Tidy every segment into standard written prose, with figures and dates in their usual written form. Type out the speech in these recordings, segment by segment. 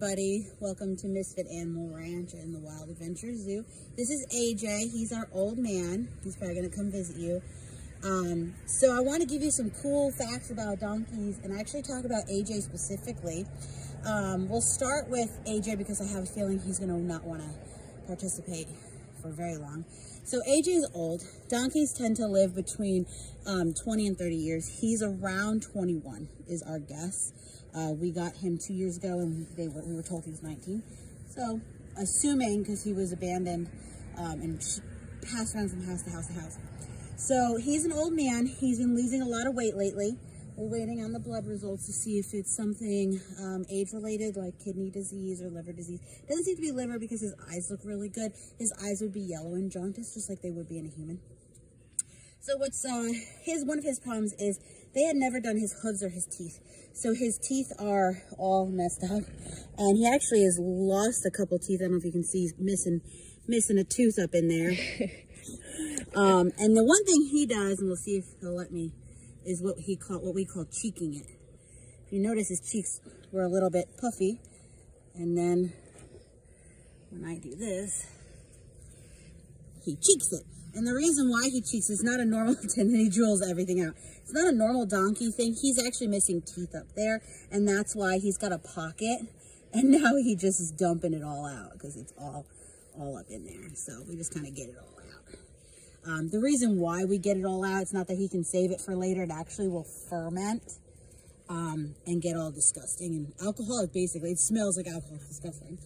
everybody. Welcome to Misfit Animal Ranch and the Wild Adventure Zoo. This is AJ. He's our old man. He's probably going to come visit you. So I want to give you some cool facts about donkeys and actually talk about AJ specifically. We'll start with AJ because I have a feeling he's going to not want to participate for very long. So AJ is old. Donkeys tend to live between 20 and 30 years. He's around 21 is our guess. We got him 2 years ago and we were told he was 19. So assuming, because he was abandoned and passed around from house to house to house. So he's an old man. He's been losing a lot of weight lately. We're waiting on the blood results to see if it's something age-related, like kidney disease or liver disease. Doesn't seem to be liver because his eyes look really good. His eyes would be yellow and jaundiced, just like they would be in a human. So what's one of his problems is they had never done his hooves or his teeth. So his teeth are all messed up, and he actually has lost a couple teeth. I don't know if you can see, he's missing a tooth up in there. And the one thing he does, and we'll see if he'll let me, is what we call cheeking it. If you notice, his cheeks were a little bit puffy, and then when I do this, he cheeks it. And the reason why he cheeks is not a normal, and then he drills everything out. It's not a normal donkey thing. He's actually missing teeth up there, and that's why he's got a pocket. And now he just is dumping it all out because it's all up in there. So we just kind of get it all out. The reason why we get it all out, it's not that he can save it for later. It actually will ferment and get all disgusting. And alcohol, basically, it smells like alcohol. It's disgusting.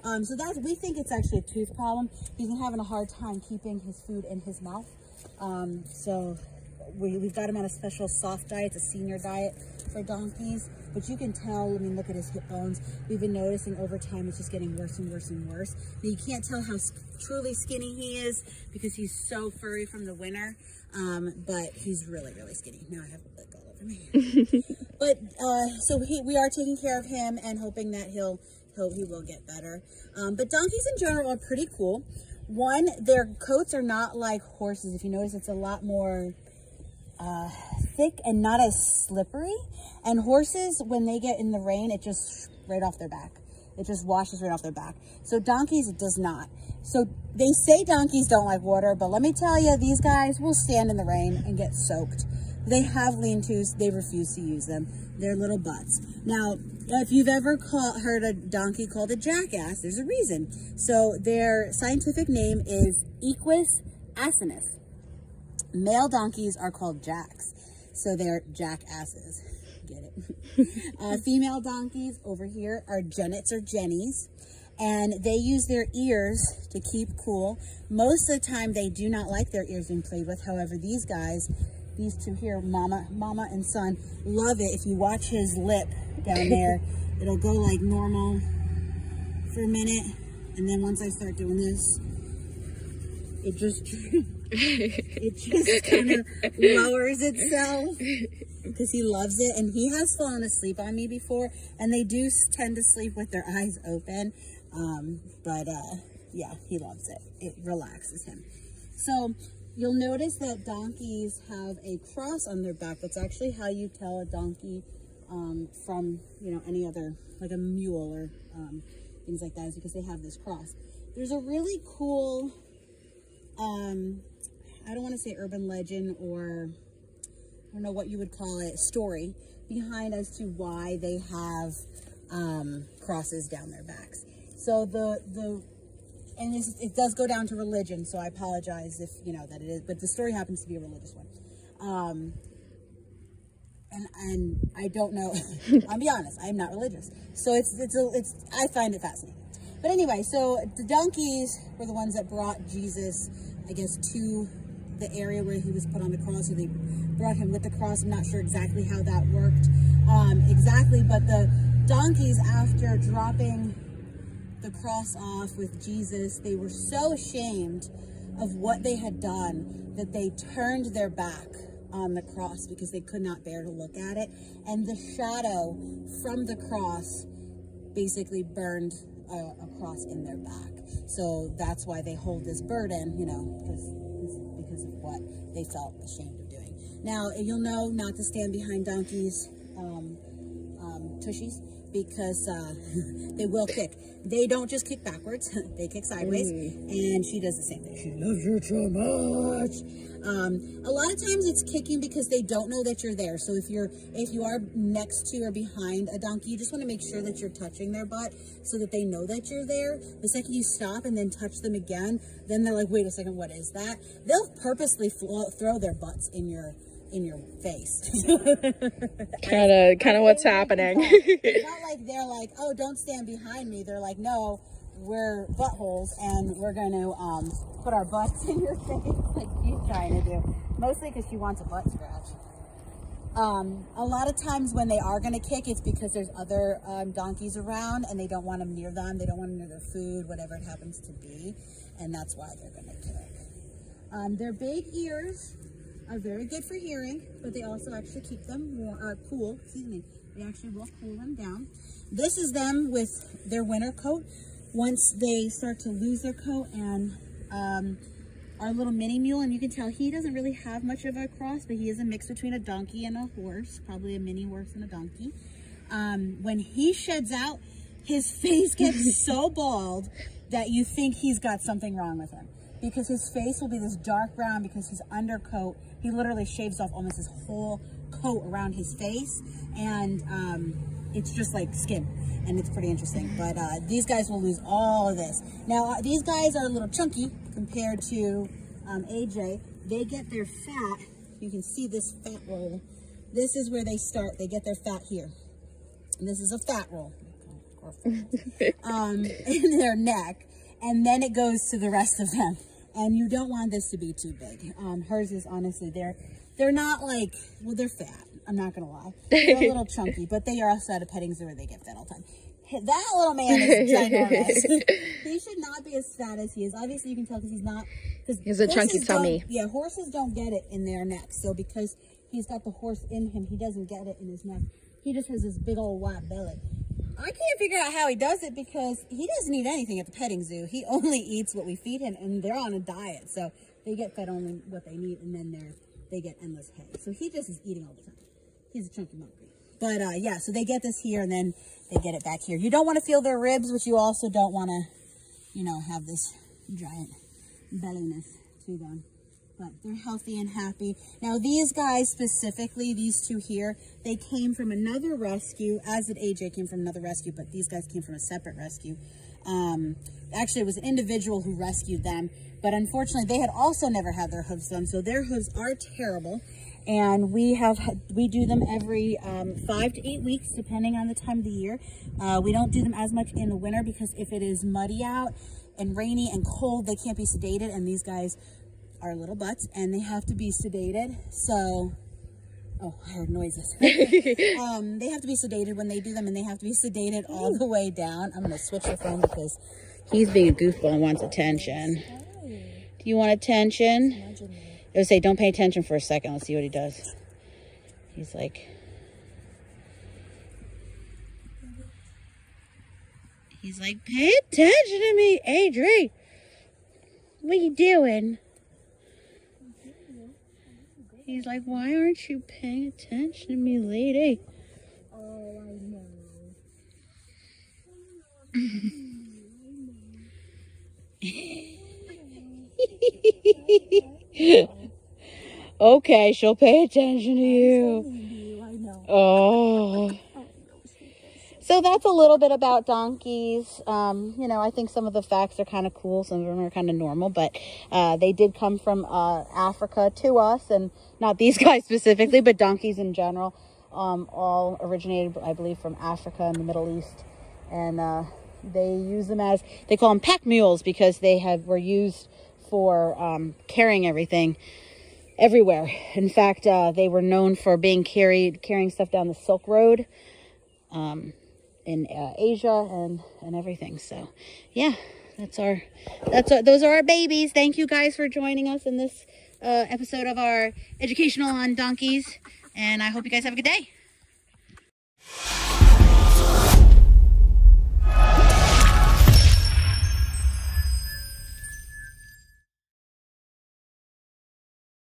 So we think it's actually a tooth problem. He's been having a hard time keeping his food in his mouth. So we've got him on a special soft diet. It's a senior diet for donkeys. But you can tell, I mean, look at his hip bones. We've been noticing over time it's just getting worse and worse and worse. Now, you can't tell how truly skinny he is because he's so furry from the winter. But he's really, really skinny. Now I have a lick all over me. But so we are taking care of him and hoping that he will get better. But donkeys in general are pretty cool. One, their coats are not like horses. If you notice, it's a lot more thick and not as slippery. And horses, when they get in the rain, it just right off their back. It just washes right off their back. So donkeys, it does not. So they say donkeys don't like water, but let me tell you, these guys will stand in the rain and get soaked. They have lean-tos. They refuse to use them. They're little butts. Now, if you've ever heard a donkey called a jackass, there's a reason. So their scientific name is Equus asinus. Male donkeys are called jacks. So they're jackasses. Get it? Female donkeys over here are genets or jennies. And they use their ears to keep cool. Most of the time, they do not like their ears being played with. However, these guys, these two here, mama and son, love it. If you watch his lip down there, it'll go like normal for a minute, and then once I start doing this, it just kind of lowers itself because he loves it. And he has fallen asleep on me before, and they do tend to sleep with their eyes open. Yeah, he loves it. It relaxes him. So you'll notice that donkeys have a cross on their back. That's actually how you tell a donkey from, any other, like a mule or things like that, is because they have this cross. There's a really cool, I don't want to say urban legend, or I don't know what you would call it, story behind as to why they have crosses down their backs. So it does go down to religion, so I apologize if that it is, but the story happens to be a religious one. And I don't know. I'll be honest, I'm not religious, so I find it fascinating. But anyway, so the donkeys were the ones that brought Jesus, I guess, to the area where he was put on the cross. So they brought him with the cross. I'm not sure exactly how that worked exactly, but the donkeys, after dropping the cross off with Jesus, they were so ashamed of what they had done that they turned their back on the cross because they could not bear to look at it. And the shadow from the cross basically burned a cross in their back. So that's why they hold this burden, because of what they felt ashamed of doing. Now, you'll know not to stand behind donkeys tushies because they will kick. They don't just kick backwards, they kick sideways, and she does the same thing. She loves you too much. A lot of times it's kicking because they don't know that you're there. So if you are next to or behind a donkey, you just want to make sure that you're touching their butt so that they know that you're there. The second you stop and then touch them again, then they're like, wait a second, what is that? They'll purposely throw their butts in your face. kind of what's happening. It's not like they're like, oh, don't stand behind me. They're like, no, we're buttholes and we're going to put our butts in your face like she's trying to do. Mostly because she wants a butt scratch. A lot of times when they are going to kick, it's because there's other donkeys around and they don't want them near them. They don't want them near their food, whatever it happens to be. And that's why they're going to kick. Their big ears are very good for hearing, but they also actually keep them cool. Excuse me. They actually will cool them down. This is them with their winter coat. Once they start to lose their coat, and our little mini mule, and you can tell he doesn't really have much of a cross, but he is a mix between a donkey and a horse, probably a mini horse and a donkey. When he sheds out, his face gets so bald that you think he's got something wrong with him, because his face will be this dark brown because his undercoat, he literally shaves off almost his whole coat around his face, and it's just like skin, and it's pretty interesting. But these guys will lose all of this. Now these guys are a little chunky compared to AJ. They get their fat, you can see this fat roll. This is where they start. They get their fat here. And this is a fat roll in their neck, and then it goes to the rest of them. And you don't want this to be too big. Hers is honestly, they're not like, well, they're fat. I'm not gonna lie. They're a little chunky, but they are also at a petting zoo where they get fat all the time. That little man is ginormous. He should not be as fat as he is. Obviously, you can tell because he's not. He has a chunky tummy. Yeah, horses don't get it in their necks. So because he's got the horse in him, he doesn't get it in his neck. He just has this big old wide belly. I can't figure out how he does it because he doesn't eat anything at the petting zoo. He only eats what we feed him, and they're on a diet. So they get fed only what they need, and then they get endless hay. So he just is eating all the time. He's a chunky monkey. But yeah, so they get this here, and then they get it back here. You don't want to feel their ribs, but you also don't want to, you know, have this giant belliness to them. But they're healthy and happy. Now these guys specifically, these two here, they came from another rescue, as did AJ came from another rescue, but these guys came from a separate rescue. Actually, it was an individual who rescued them, but unfortunately they had also never had their hooves done, so their hooves are terrible. And we do them every 5 to 8 weeks, depending on the time of the year. We don't do them as much in the winter because if it is muddy out and rainy and cold, they can't be sedated, and these guys are little butts and they have to be sedated. So, oh, I heard noises. They have to be sedated when they do them, and they have to be sedated all the way down. I'm gonna switch the phone because he's being a goofball and wants attention. Do you want attention? I would say don't pay attention for a second. Let's see what he does. He's like, pay attention to me, Adri. What are you doing? He's like, why aren't you paying attention to me, lady? Oh, I know. Okay, she'll pay attention to you. I know. Oh. So that's a little bit about donkeys. You know, I think some of the facts are kind of cool. Some of them are kind of normal, but they did come from Africa to us, and not these guys specifically, but donkeys in general. All originated, I believe, from Africa and the Middle East. And they use them as, they call them pack mules because they were used for carrying everything everywhere. In fact, they were known for carrying stuff down the Silk Road in Asia and everything. So yeah, those are our babies. Thank you guys for joining us in this episode of our educational on donkeys, and I hope you guys have a good day.